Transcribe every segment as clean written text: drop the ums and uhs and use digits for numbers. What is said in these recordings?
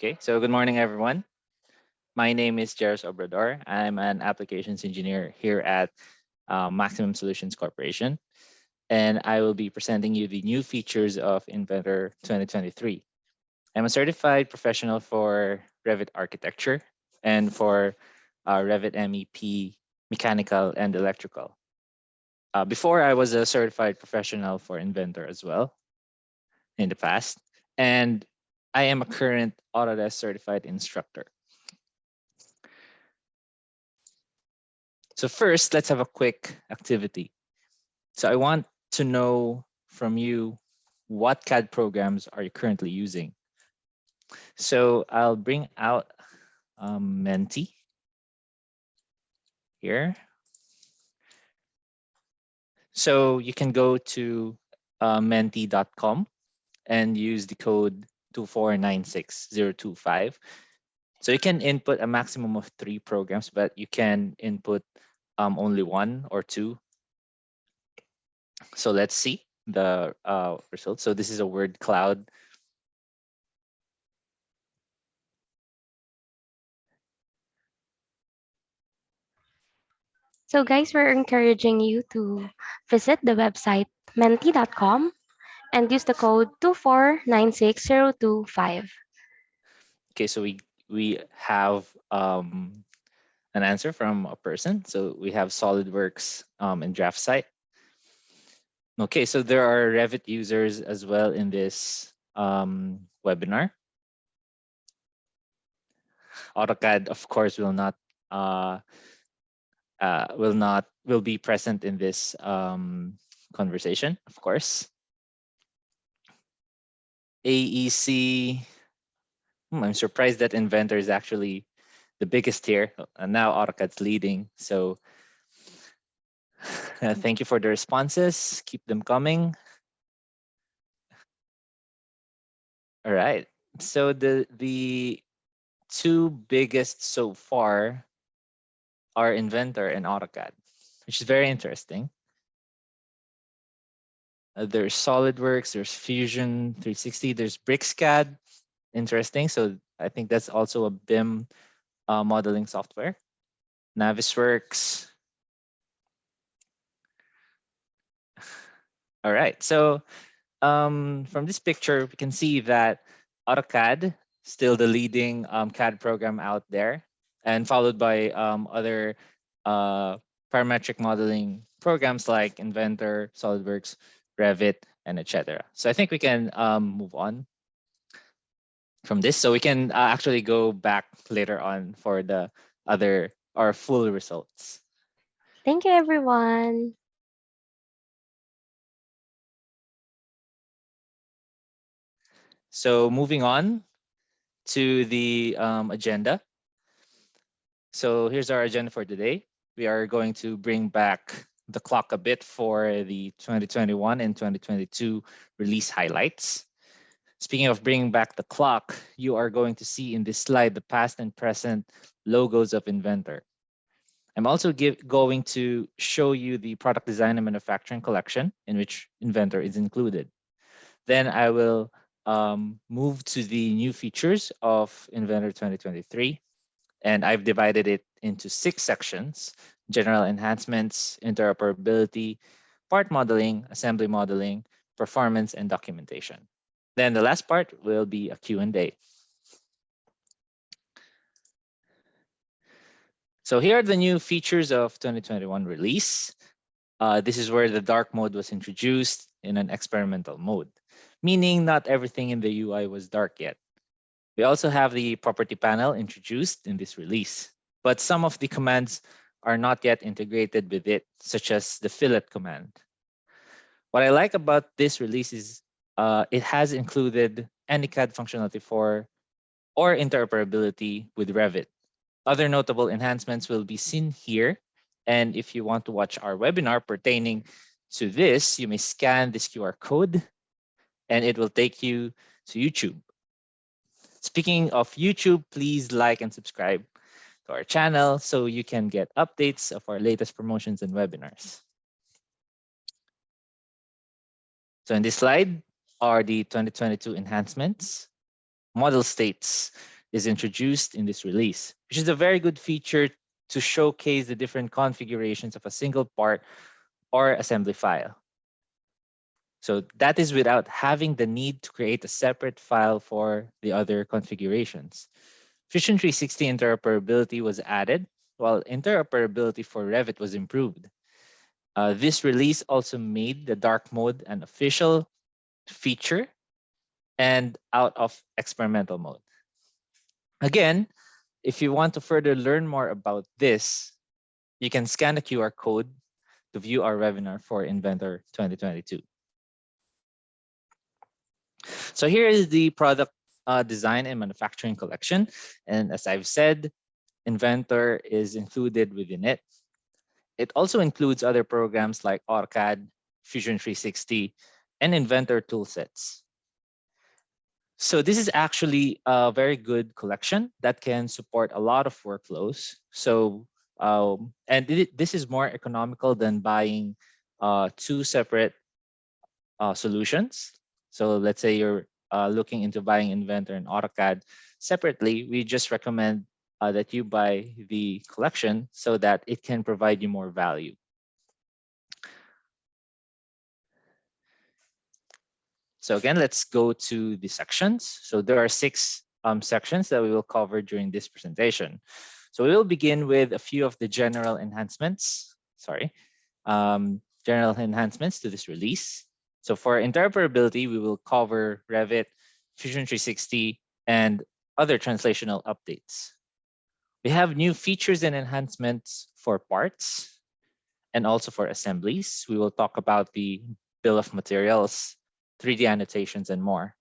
Okay, so good morning, everyone. My name is Jairus Obrador. I'm an applications engineer here at Maximum Solutions Corporation, and I will be presenting you the new features of Inventor 2023. I'm a certified professional for Revit architecture and for Revit MEP mechanical and electrical. Before, I was a certified professional for Inventor as well in the past, and I am a current Autodesk certified instructor. So first, let's have a quick activity. So I want to know from you, what CAD programs are you currently using? So I'll bring out Menti here. So you can go to menti.com and use the code 2496025. So you can input a maximum of 3 programs, but you can input only 1 or 2. So let's see the results. So this is a word cloud. So guys, we're encouraging you to visit the website menti.com and use the code 2496025. Okay, so we have an answer from a person. So we have SolidWorks and DraftSite. Okay, so there are Revit users as well in this webinar. AutoCAD, of course, will be present in this conversation, of course. AEC. I'm surprised that Inventor is actually the biggest here, and now AutoCAD's leading. So thank you for the responses. Keep them coming. All right. So the two biggest so far are Inventor and AutoCAD, which is very interesting. There's SolidWorks, there's Fusion 360, there's BricsCAD. Interesting. So I think that's also a BIM modeling software. Navisworks. All right. So from this picture, we can see that AutoCAD still the leading CAD program out there, and followed by other parametric modeling programs like Inventor, SolidWorks, Revit, and etc. So I think we can move on from this. So we can actually go back later on for the other or full results. Thank you, everyone. So moving on to the agenda. So here's our agenda for today. We are going to bring back the clock a bit for the 2021 and 2022 release highlights. Speaking of bringing back the clock, you are going to see in this slide the past and present logos of Inventor. I'm also going to show you the product design and manufacturing collection in which Inventor is included. Then I will move to the new features of Inventor 2023. And I've divided it into 6 sections: general enhancements, interoperability, part modeling, assembly modeling, performance, and documentation. Then the last part will be a Q&A. So here are the new features of 2021 release. This is where the dark mode was introduced in an experimental mode, meaning not everything in the UI was dark yet. We also have the property panel introduced in this release, but some of the commands are not yet integrated with it, such as the fillet command. What I like about this release is it has included AnyCAD functionality for or interoperability with Revit. Other notable enhancements will be seen here. And if you want to watch our webinar pertaining to this, you may scan this QR code and it will take you to YouTube. Speaking of YouTube, please like and subscribe to our channel so you can get updates of our latest promotions and webinars. So in this slide are the 2022 enhancements. model states is introduced in this release, which is a very good feature to showcase the different configurations of a single part or assembly file. So that is without having the need to create a separate file for the other configurations. Fusion 360 interoperability was added, while interoperability for Revit was improved. This release also made the dark mode an official feature and out of experimental mode. Again, if you want to further learn more about this, you can scan the QR code to view our webinar for Inventor 2022. So here is the product design and manufacturing collection. And as I've said, Inventor is included within it. It also includes other programs like AutoCAD, Fusion 360, and Inventor toolsets. So this is actually a very good collection that can support a lot of workflows. So, this is more economical than buying two separate solutions. So let's say you're looking into buying Inventor and AutoCAD separately. We just recommend that you buy the collection so that it can provide you more value. So again, let's go to the sections. So there are 6 sections that we will cover during this presentation. So we will begin with a few of the general enhancements. General enhancements to this release. So for interoperability, we will cover Revit, Fusion 360, and other translational updates. We have new features and enhancements for parts and also for assemblies. We will talk about the bill of materials, 3D annotations, and more.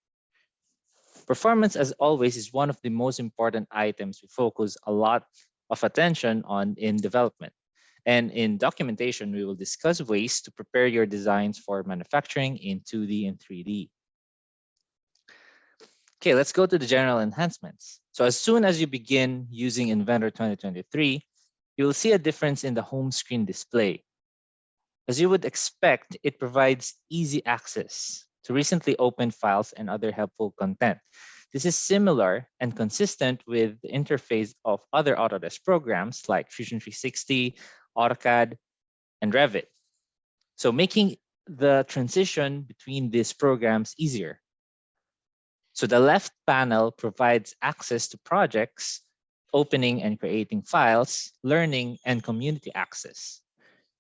Performance, as always, is one of the most important items we focus a lot of attention on in development. And in documentation, we will discuss ways to prepare your designs for manufacturing in 2D and 3D. Okay, let's go to the general enhancements. So as soon as you begin using Inventor 2023, you will see a difference in the home screen display. As you would expect, it provides easy access to recently opened files and other helpful content. This is similar and consistent with the interface of other Autodesk programs like Fusion 360, AutoCAD, and Revit. So making the transition between these programs easier. So the left panel provides access to projects, opening and creating files, learning, and community access.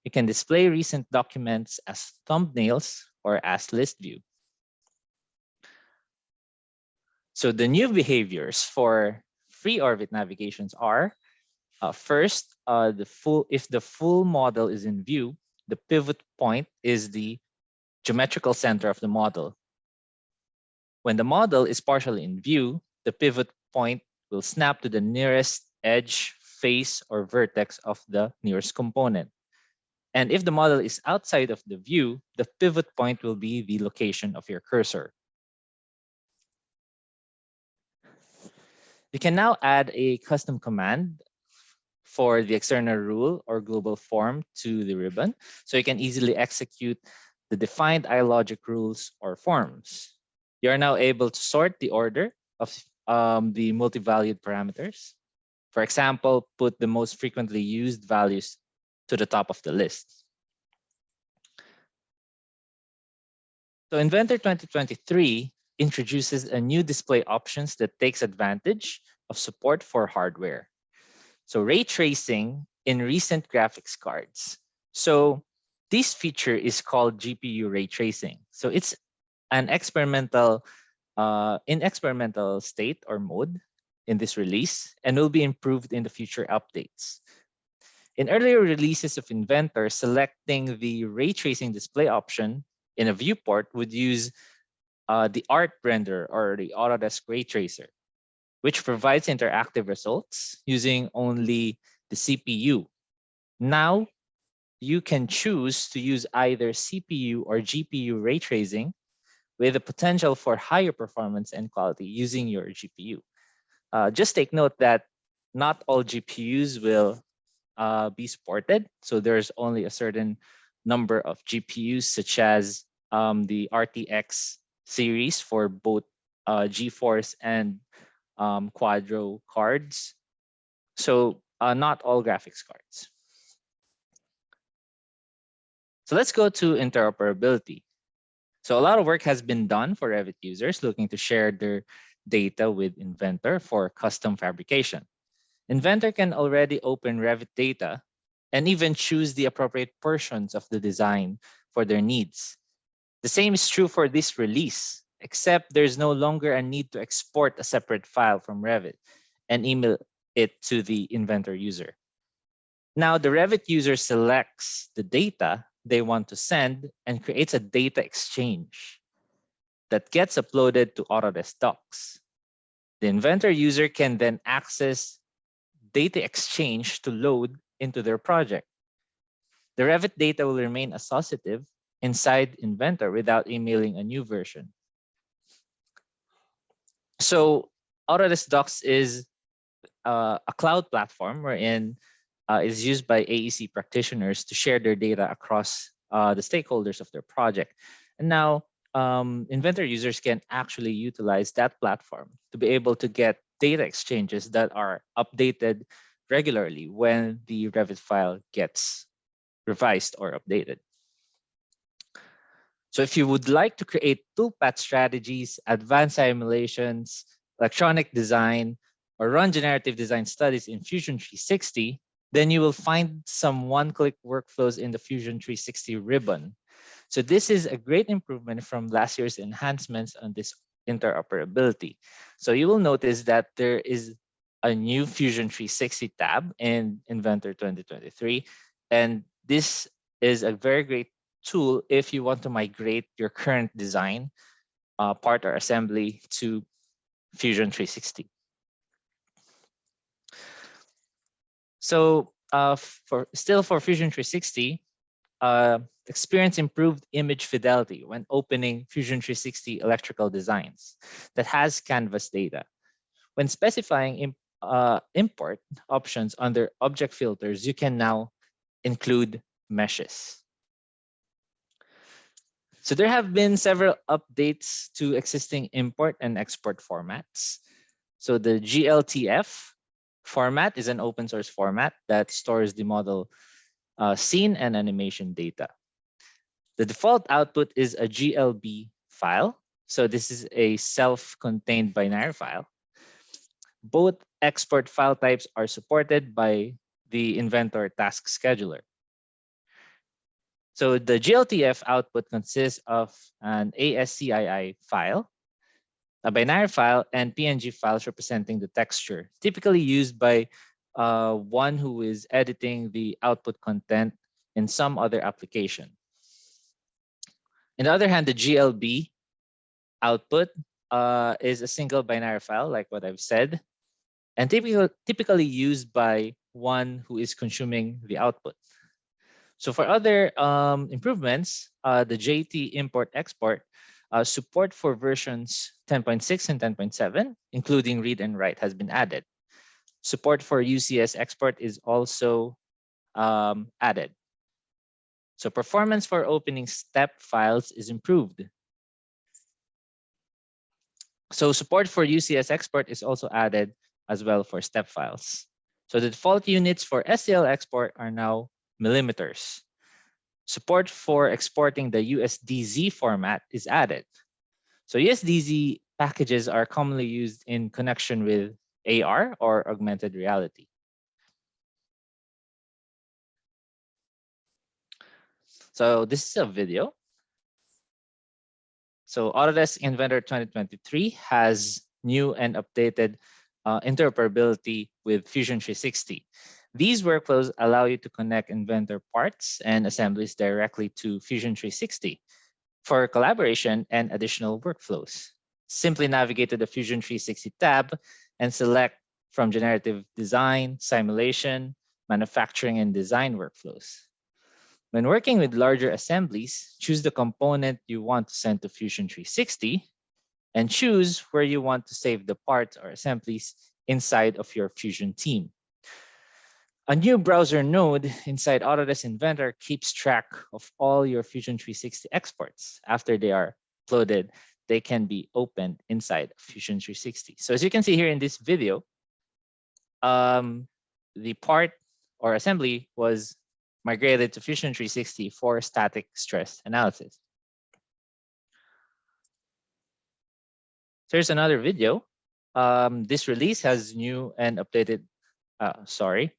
You can display recent documents as thumbnails or as list view. So the new behaviors for free orbit navigations are first, if the full model is in view, the pivot point is the geometrical center of the model. When the model is partially in view, the pivot point will snap to the nearest edge, face, or vertex of the nearest component. And if the model is outside of the view, the pivot point will be the location of your cursor. You can now add a custom command for the external rule or global form to the ribbon, so you can easily execute the defined iLogic rules or forms. You are now able to sort the order of the multi-valued parameters. For example, put the most frequently used values to the top of the list. So Inventor 2023 introduces a new display options that takes advantage of support for hardware. So ray tracing in recent graphics cards. So this feature is called GPU ray tracing. So it's an experimental state or mode in this release and will be improved in the future updates. In earlier releases of Inventor, selecting the ray tracing display option in a viewport would use the art render or the Autodesk ray tracer, which provides interactive results using only the CPU. Now, you can choose to use either CPU or GPU ray tracing with the potential for higher performance and quality using your GPU. Just take note that not all GPUs will be supported. So there's only a certain number of GPUs, such as the RTX series for both GeForce and Quadro cards. So not all graphics cards. So let's go to interoperability. So a lot of work has been done for Revit users looking to share their data with Inventor for custom fabrication. Inventor can already open Revit data and even choose the appropriate portions of the design for their needs. The same is true for this release, except there's no longer a need to export a separate file from Revit and email it to the Inventor user. Now, the Revit user selects the data they want to send and creates a data exchange that gets uploaded to Autodesk Docs. The Inventor user can then access data exchange to load into their project. The Revit data will remain associative inside Inventor without emailing a new version. So Autodesk Docs is a cloud platform wherein is used by AEC practitioners to share their data across the stakeholders of their project. And now Inventor users can actually utilize that platform to be able to get data exchanges that are updated regularly when the Revit file gets revised or updated. So if you would like to create toolpath strategies, advanced simulations, electronic design, or run generative design studies in Fusion 360, then you will find some one-click workflows in the Fusion 360 ribbon. So this is a great improvement from last year's enhancements on this interoperability. So you will notice that there is a new Fusion 360 tab in Inventor 2023. And this is a very great tool if you want to migrate your current design, part or assembly to Fusion 360. So for Fusion 360, experience improved image fidelity when opening Fusion 360 electrical designs that has canvas data. When specifying import options under object filters, you can now include meshes. So there have been several updates to existing import and export formats. So the GLTF format is an open source format that stores the model scene and animation data. The default output is a GLB file. So this is a self-contained binary file. Both export file types are supported by the Inventor task scheduler. So the GLTF output consists of an ASCII file, a binary file, and PNG files representing the texture, typically used by one who is editing the output content in some other application. On the other hand, the GLB output is a single binary file, like what I've said, and typically used by one who is consuming the output. So for other improvements, the JT import export support for versions 10.6 and 10.7, including read and write, has been added. Support for UCS export is also added. So performance for opening step files is improved. So support for UCS export is also added as well for step files. So the default units for STL export are now millimeters. Support for exporting the USDZ format is added. So USDZ packages are commonly used in connection with AR or augmented reality. So this is a video. So Autodesk Inventor 2023 has new and updated interoperability with Fusion 360. These workflows allow you to connect Inventor parts and assemblies directly to Fusion 360 for collaboration and additional workflows. Simply navigate to the Fusion 360 tab and select from generative design, simulation, manufacturing, and design workflows. When working with larger assemblies, choose the component you want to send to Fusion 360 and choose where you want to save the parts or assemblies inside of your Fusion team. A new browser node inside Autodesk Inventor keeps track of all your Fusion 360 exports after they are uploaded they can be opened inside Fusion 360. So as you can see here in this video, the part or assembly was migrated to Fusion 360 for static stress analysis. So here's another video. This release has new and updated, sorry.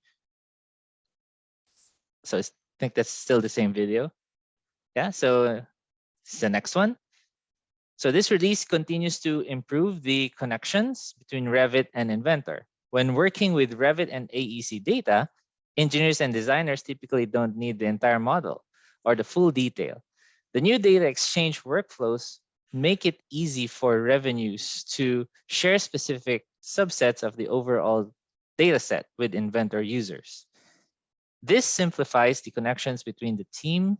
So I think that's still the same video. Yeah, so this is the next one. So this release continues to improve the connections between Revit and Inventor. When working with Revit and AEC data, engineers and designers typically don't need the entire model or the full detail. The new data exchange workflows make it easy for revenues to share specific subsets of the overall data set with Inventor users. This simplifies the connections between the team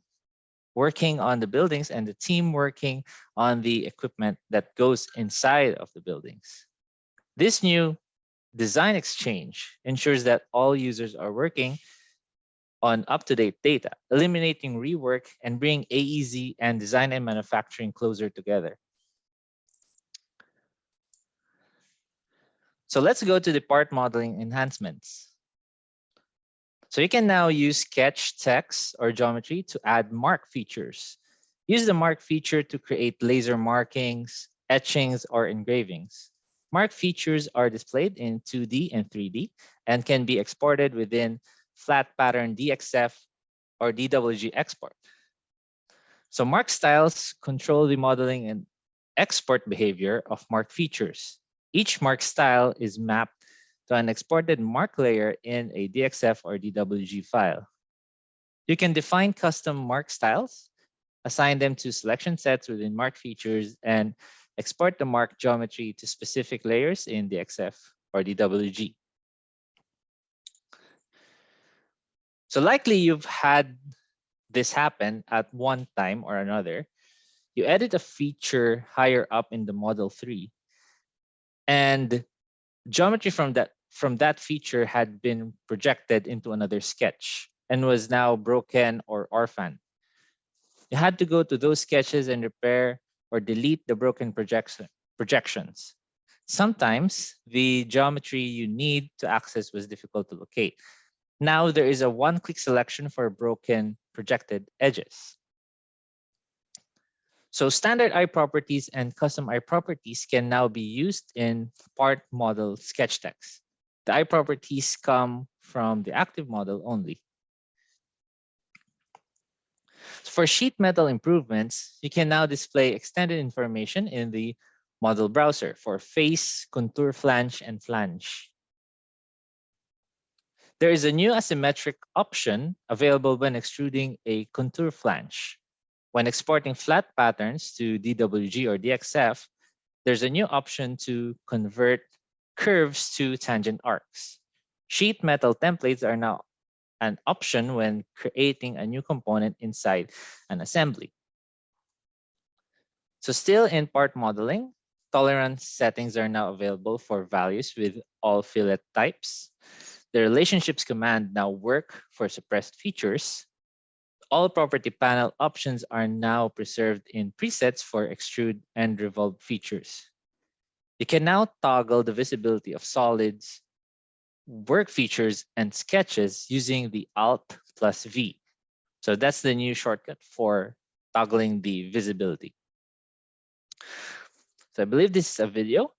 working on the buildings and the team working on the equipment that goes inside of the buildings. This new design exchange ensures that all users are working on up-to-date data, eliminating rework and bringing AEZ and design and manufacturing closer together. So let's go to the part modeling enhancements. So you can now use sketch, text, or geometry to add mark features. Use the mark feature to create laser markings, etchings, or engravings. Mark features are displayed in 2D and 3D and can be exported within flat pattern DXF or DWG export. So mark styles control the modeling and export behavior of mark features. Each mark style is mapped to an exported mark layer in a DXF or DWG file. You can define custom mark styles, assign them to selection sets within mark features, and export the mark geometry to specific layers in DXF or DWG. So likely you've had this happen at one time or another. You edit a feature higher up in the model 3, and geometry from that feature had been projected into another sketch and was now broken or orphaned. You had to go to those sketches and repair or delete the broken projections. Sometimes the geometry you need to access was difficult to locate. Now there is a one-click selection for broken projected edges. So standard eye properties and custom eye properties can now be used in part model sketch text. The eye properties come from the active model only. For sheet metal improvements, you can now display extended information in the model browser for face, contour flange, and flange. There is a new asymmetric option available when extruding a contour flange. When exporting flat patterns to DWG or DXF, there's a new option to convert curves to tangent arcs. Sheet metal templates are now an option when creating a new component inside an assembly. So still in part modeling, tolerance settings are now available for values with all fillet types. The relationships command now work for suppressed features. All property panel options are now preserved in presets for extrude and revolve features. You can now toggle the visibility of solids, work features, and sketches using the Alt+V. So that's the new shortcut for toggling the visibility. So I believe this is a video.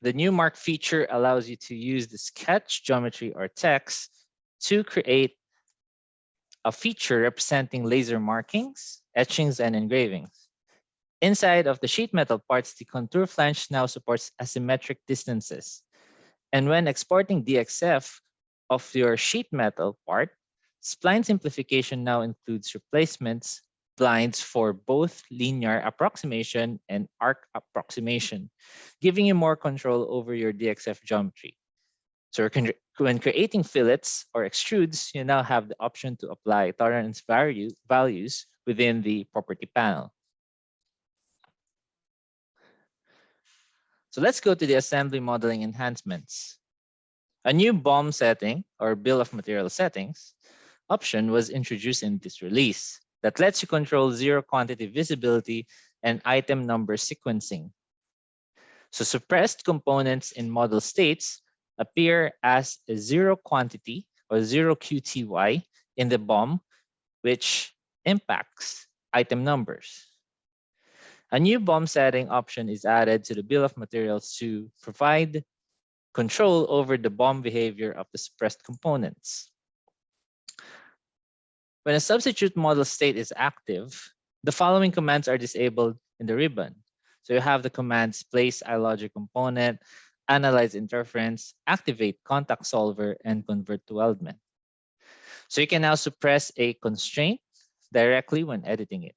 The new mark feature allows you to use the sketch, geometry, or text to create a feature representing laser markings, etchings, and engravings. Inside of the sheet metal parts, the contour flange now supports asymmetric distances. And when exporting DXF of your sheet metal part, spline simplification now includes replacements splines for both linear approximation and arc approximation, giving you more control over your DXF geometry. So when creating fillets or extrudes, you now have the option to apply tolerance values within the property panel. So let's go to the assembly modeling enhancements. A new BOM setting or bill of material settings option was introduced in this release that lets you control zero quantity visibility and item number sequencing. So suppressed components in model states appear as a zero quantity or zero QTY in the BOM, which impacts item numbers. A new BOM setting option is added to the bill of materials to provide control over the BOM behavior of the suppressed components. When a substitute model state is active, the following commands are disabled in the ribbon. So you have the commands place iLogic component, analyze interference, activate contact solver, and convert to weldment. So you can now suppress a constraint directly when editing it.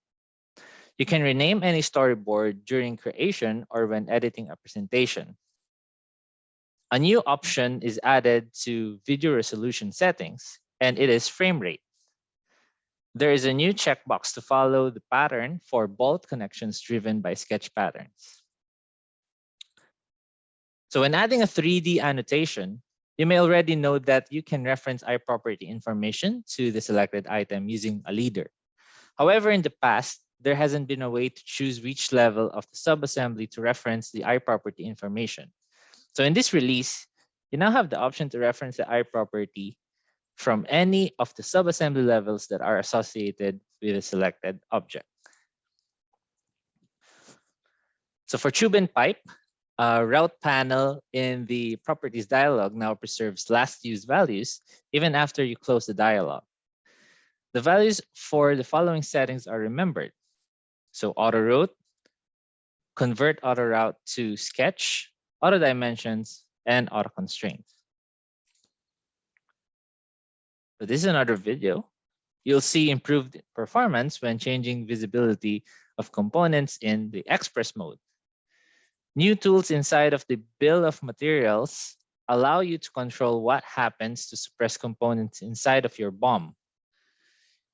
You can rename any storyboard during creation or when editing a presentation. A new option is added to video resolution settings, and it is frame rate. There is a new checkbox to follow the pattern for bolt connections driven by sketch patterns. So when adding a 3D annotation, you may already know that you can reference iProperty information to the selected item using a leader. However, in the past, there hasn't been a way to choose which level of the subassembly to reference the iProperty information. So in this release, you now have the option to reference the iProperty from any of the subassembly levels that are associated with a selected object. So for tube and pipe, route panel in the properties dialog now preserves last used values even after you close the dialog. The values for the following settings are remembered. So auto route, convert auto route to sketch, auto dimensions, and auto constraint. So this is another video. You'll see improved performance when changing visibility of components in the express mode. New tools inside of the bill of materials allow you to control what happens to suppress components inside of your BOM.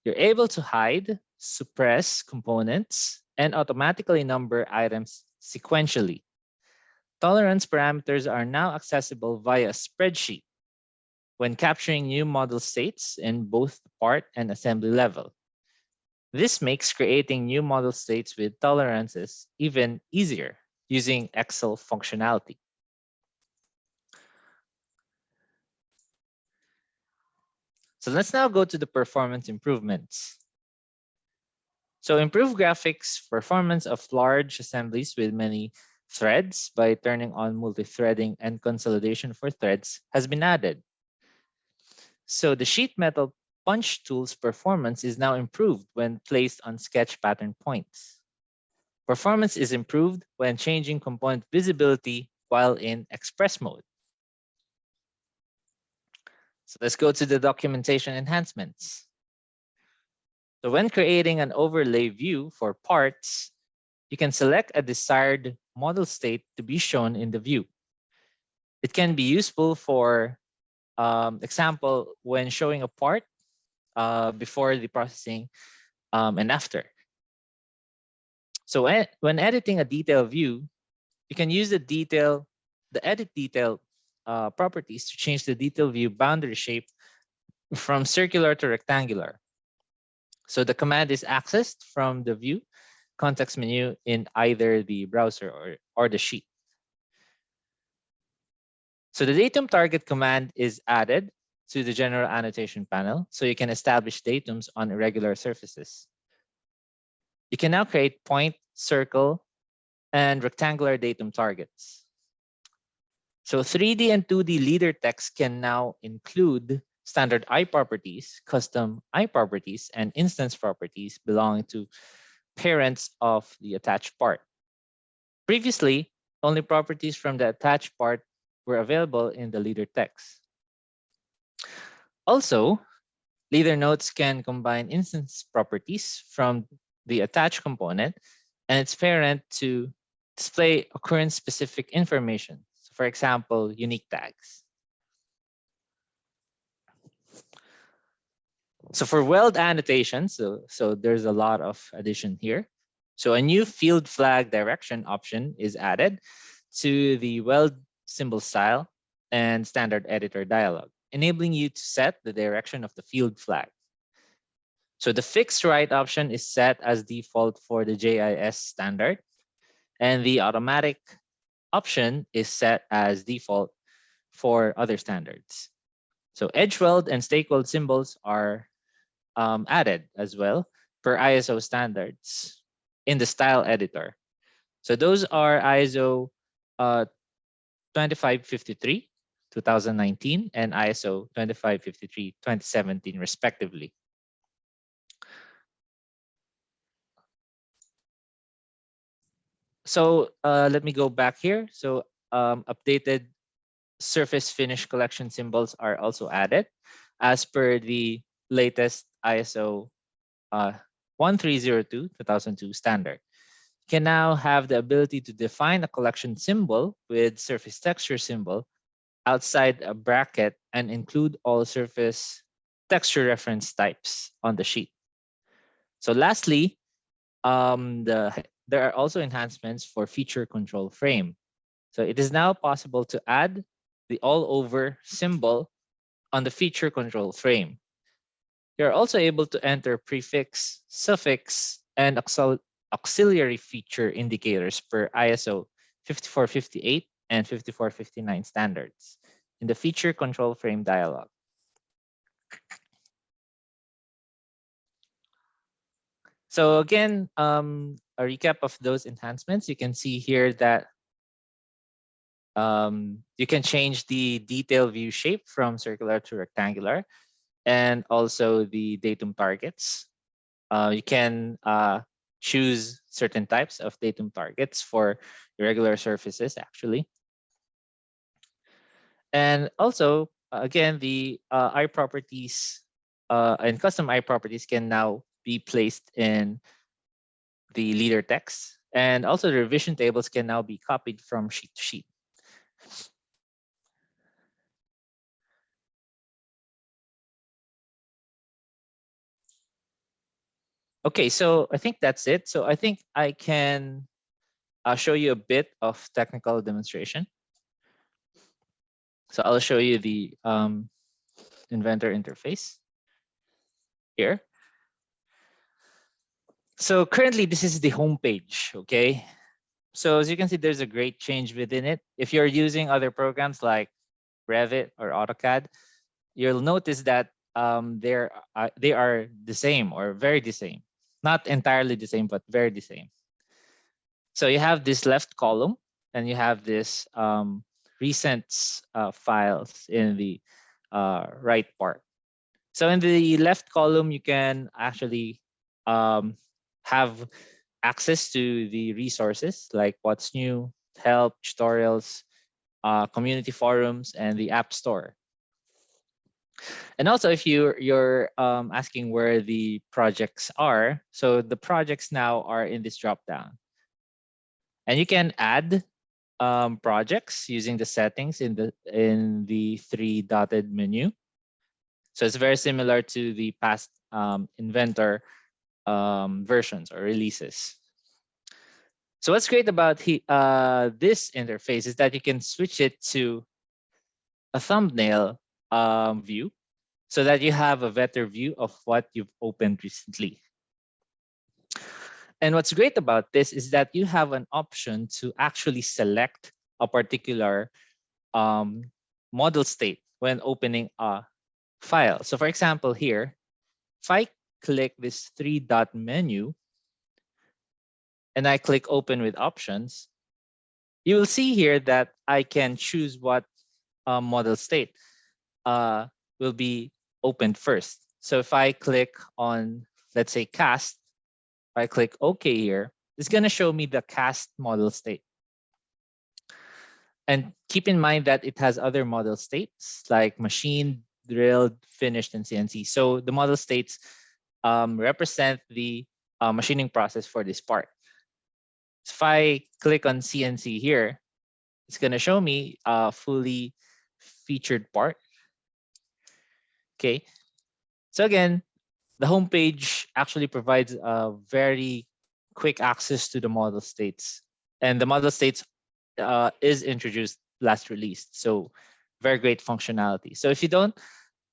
You're able to hide, suppress components, and automatically number items sequentially. Tolerance parameters are now accessible via a spreadsheet when capturing new model states in both the part and assembly level. This makes creating new model states with tolerances even easier using Excel functionality. So let's now go to the performance improvements. So improve graphics performance of large assemblies with many threads by turning on multi-threading and consolidation for threads has been added. So the sheet metal punch tool's performance is now improved when placed on sketch pattern points. Performance is improved when changing component visibility while in express mode. So let's go to the documentation enhancements. So when creating an overlay view for parts, you can select a desired model state to be shown in the view. It can be useful for example, when showing a part before the processing and after. So when editing a detail view, you can use the edit detail properties to change the detail view boundary shape from circular to rectangular. So the command is accessed from the view context menu in either the browser or the sheet. So the datum target command is added to the general annotation panel, so you can establish datums on irregular surfaces. You can now create point, circle, and rectangular datum targets. So 3D and 2D leader text can now include standard iProperties, custom iProperties, and instance properties belonging to parents of the attached part. Previously, only properties from the attached part were available in the leader text. Also, leader nodes can combine instance properties from the attached component and its parent to display occurrence-specific information. So for example, unique tags. So for weld annotations, so there's a lot of addition here. So a new field flag direction option is added to the weld symbol style and standard editor dialog, enabling you to set the direction of the field flag. So the fixed right option is set as default for the JIS standard, and the automatic option is set as default for other standards. So edge weld and stake weld symbols are added as well per ISO standards in the style editor. So those are ISO 2553 2019 and ISO 2553 2017 respectively. So let me go back here. So updated surface finish collection symbols are also added as per the latest ISO 1302 2002 standard. You can now have the ability to define a collection symbol with surface texture symbol outside a bracket and include all surface texture reference types on the sheet. So lastly, there are also enhancements for feature control frame. So it is now possible to add the all over symbol on the feature control frame. You're also able to enter prefix, suffix, and auxiliary feature indicators per ISO 5458 and 5459 standards in the feature control frame dialog. So again, a recap of those enhancements. You can see here that you can change the detail view shape from circular to rectangular, and also the datum targets. You can choose certain types of datum targets for irregular surfaces, actually. And also, again, the eye properties and custom eye properties can now be placed in the leader text. And also the revision tables can now be copied from sheet to sheet. Okay, so I think that's it. So I think I can show you a bit of technical demonstration. So I'll show you the Inventor interface here. So currently this is the home page, okay? So as you can see, there's a great change within it. If you're using other programs like Revit or AutoCAD, you'll notice that they are the same or very the same. Not entirely the same, but very the same. So you have this left column and you have this recent files in the right part. So in the left column, you can actually have access to the resources like what's new, help, tutorials, community forums, and the app store. And also, if you're asking where the projects are, so the projects now are in this drop down, and you can add projects using the settings in the three dotted menu. So it's very similar to the past Inventor versions or releases. So what's great about this interface is that you can switch it to a thumbnail view so that you have a better view of what you've opened recently. And what's great about this is that you have an option to actually select a particular model state when opening a file. So for example, here, if I click this three dot menu and I click open with options, you will see here that I can choose what model state will be opened first. So if I click on, let's say, cast, if I click OK here, it's going to show me the cast model state. And keep in mind that it has other model states like machined, drilled, finished, and CNC. So the model states represent the machining process for this part. So if I click on CNC here, it's going to show me a fully featured part. Okay. So again, the homepage actually provides a very quick access to the model states. And the model states is introduced last released. So very great functionality. So if you don't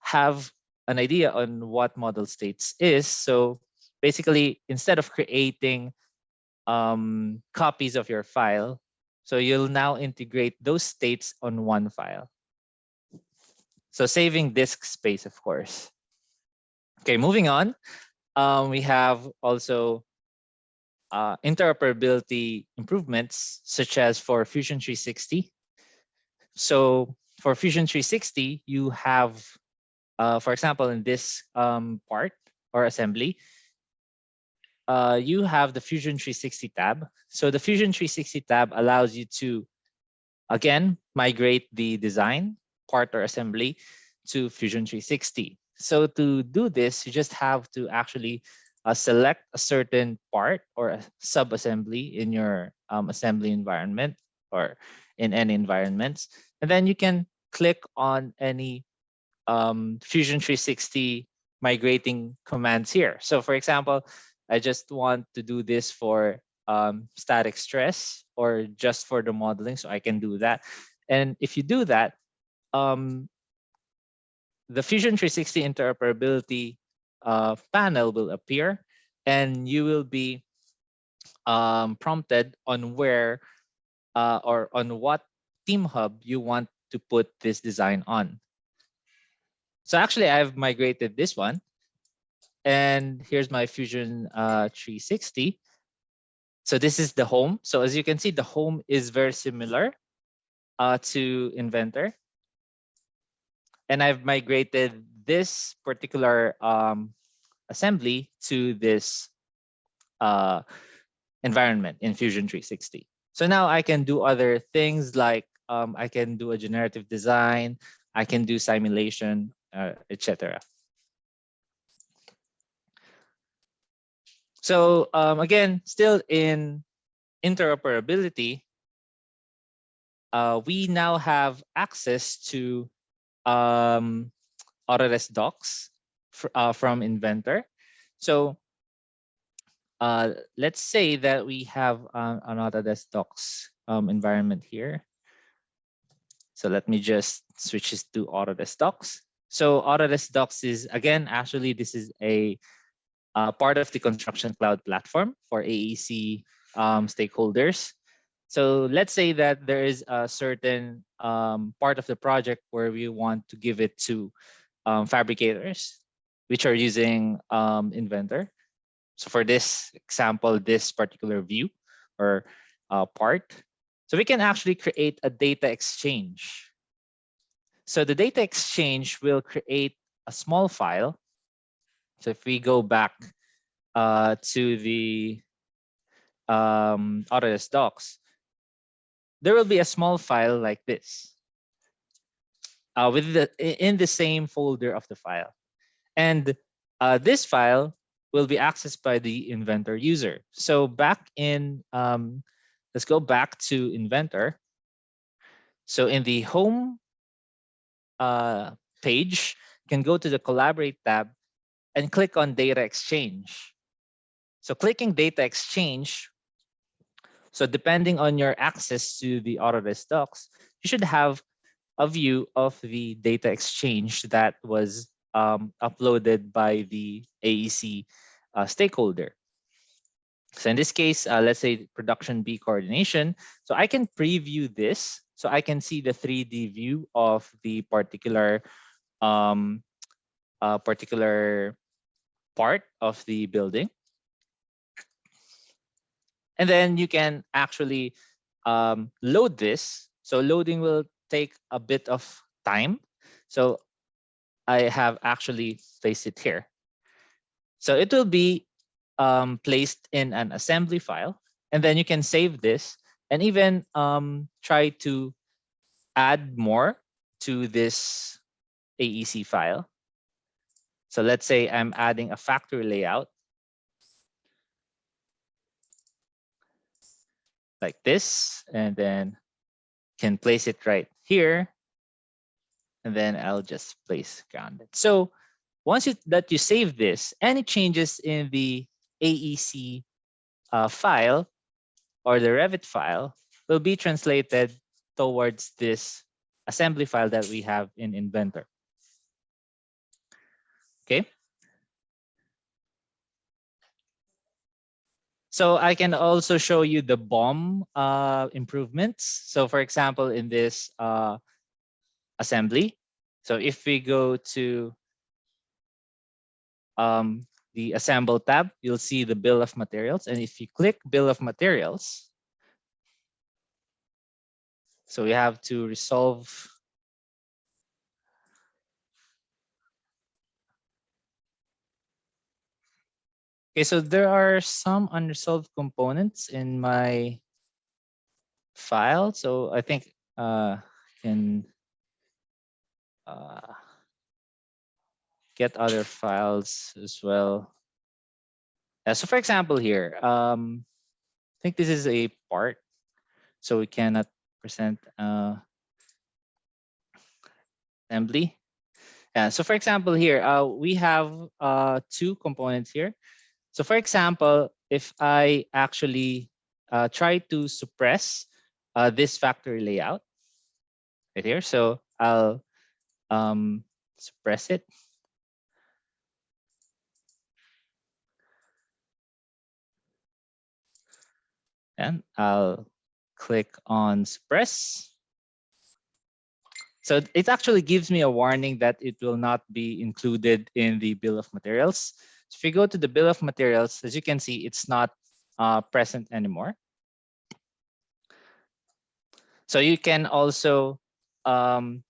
have an idea on what model states is. So basically, instead of creating copies of your file, so you'll now integrate those states on one file. So saving disk space, of course. Okay, moving on. We have also interoperability improvements, such as for Fusion 360. So for Fusion 360, you have, for example, in this part or assembly, you have the Fusion 360 tab. So the Fusion 360 tab allows you to, again, migrate the design, part or assembly to Fusion 360. So to do this, you just have to actually select a certain part or a sub-assembly in your assembly environment or in any environments. And then you can click on any Fusion 360 migrating commands here. So for example, I just want to do this for static stress or just for the modeling, so I can do that. And if you do that, the Fusion 360 interoperability panel will appear, and you will be prompted on where or on what team hub you want to put this design on. So actually, I've migrated this one, and here's my Fusion 360. So this is the home. So as you can see, the home is very similar to Inventor. And I've migrated this particular assembly to this environment in Fusion 360. So now I can do other things like I can do a generative design, I can do simulation, etc. So again, still in interoperability, we now have access to Autodesk Docs from Inventor. So let's say that we have an Autodesk Docs environment here. So let me just switch this to Autodesk Docs. So Autodesk Docs is, again, actually, this is a part of the Construction Cloud platform for AEC stakeholders. So let's say that there is a certain part of the project where we want to give it to fabricators, which are using Inventor. So for this example, this particular view or part, so we can actually create a data exchange. So the data exchange will create a small file. So if we go back to the Autodesk Docs, there will be a small file like this in the same folder of the file. And this file will be accessed by the Inventor user. So back in, let's go back to Inventor. So in the home page, you can go to the Collaborate tab and click on Data Exchange. So clicking Data Exchange, so depending on your access to the Autodesk Docs, you should have a view of the data exchange that was uploaded by the AEC stakeholder. So in this case, let's say production B coordination. So I can preview this. So I can see the 3D view of the particular part of the building. And then you can actually load this. So loading will take a bit of time. So I have actually placed it here. So it will be placed in an assembly file, and then you can save this and even try to add more to this AEC file. So let's say I'm adding a factory layout like this, and then can place it right here. And then I'll just place grounded. So once that you save this, any changes in the AEC file or the Revit file will be translated towards this assembly file that we have in Inventor. Okay. So I can also show you the BOM improvements. So for example, in this assembly, so if we go to the Assemble tab, you'll see the bill of materials. And if you click bill of materials, so we have to resolve. Okay, so there are some unresolved components in my file. So I think can get other files as well. So for example here, I think this is a part, so we cannot present assembly. So for example here, we have two components here. So for example, if I actually try to suppress this factory layout right here, so I'll suppress it. And I'll click on suppress. So it actually gives me a warning that it will not be included in the bill of materials. So if you go to the bill of materials, as you can see, it's not present anymore. So you can also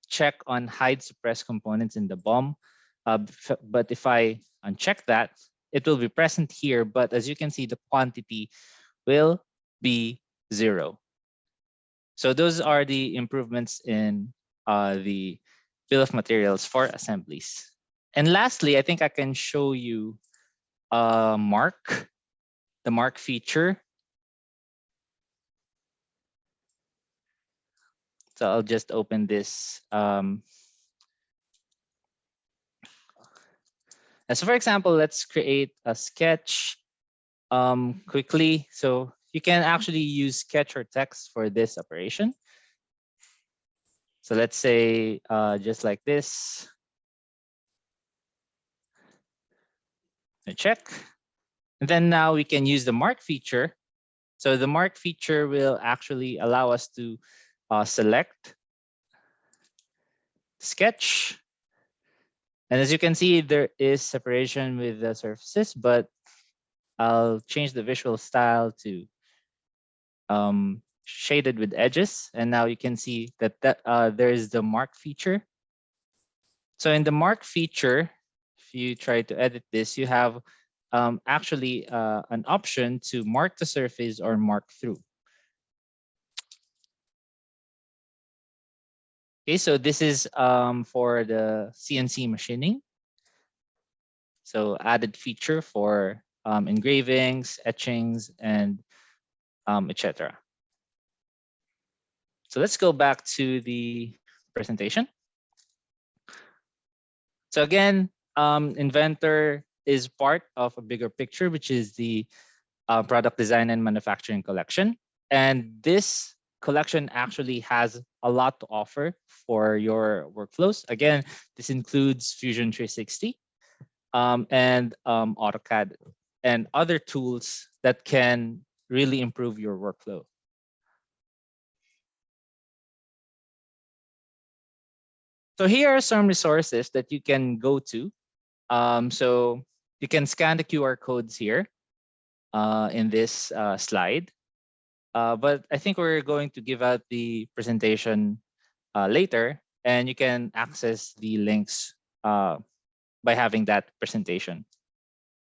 check on hide suppress components in the BOM. But if I uncheck that, it will be present here. But as you can see, the quantity will be 0. So those are the improvements in the bill of materials for assemblies. And lastly, I think I can show you the mark feature. So I'll just open this. So for example, let's create a sketch quickly. So you can actually use sketch or text for this operation. So let's say just like this. I check. And then now we can use the mark feature. So the mark feature will actually allow us to select sketch. And as you can see, there is separation with the surfaces, but I'll change the visual style to shaded with edges. And now you can see that, there is the mark feature. So in the mark feature, if you try to edit this, you have actually an option to mark the surface or mark through. Okay, so this is for the CNC machining. So added feature for engravings, etchings, and etc. So let's go back to the presentation. So again, Inventor is part of a bigger picture, which is the product design and manufacturing collection. And this collection actually has a lot to offer for your workflows. Again, this includes Fusion 360 and AutoCAD and other tools that can really improve your workflow. So here are some resources that you can go to. So you can scan the QR codes here in this slide. But I think we're going to give out the presentation later, and you can access the links by having that presentation.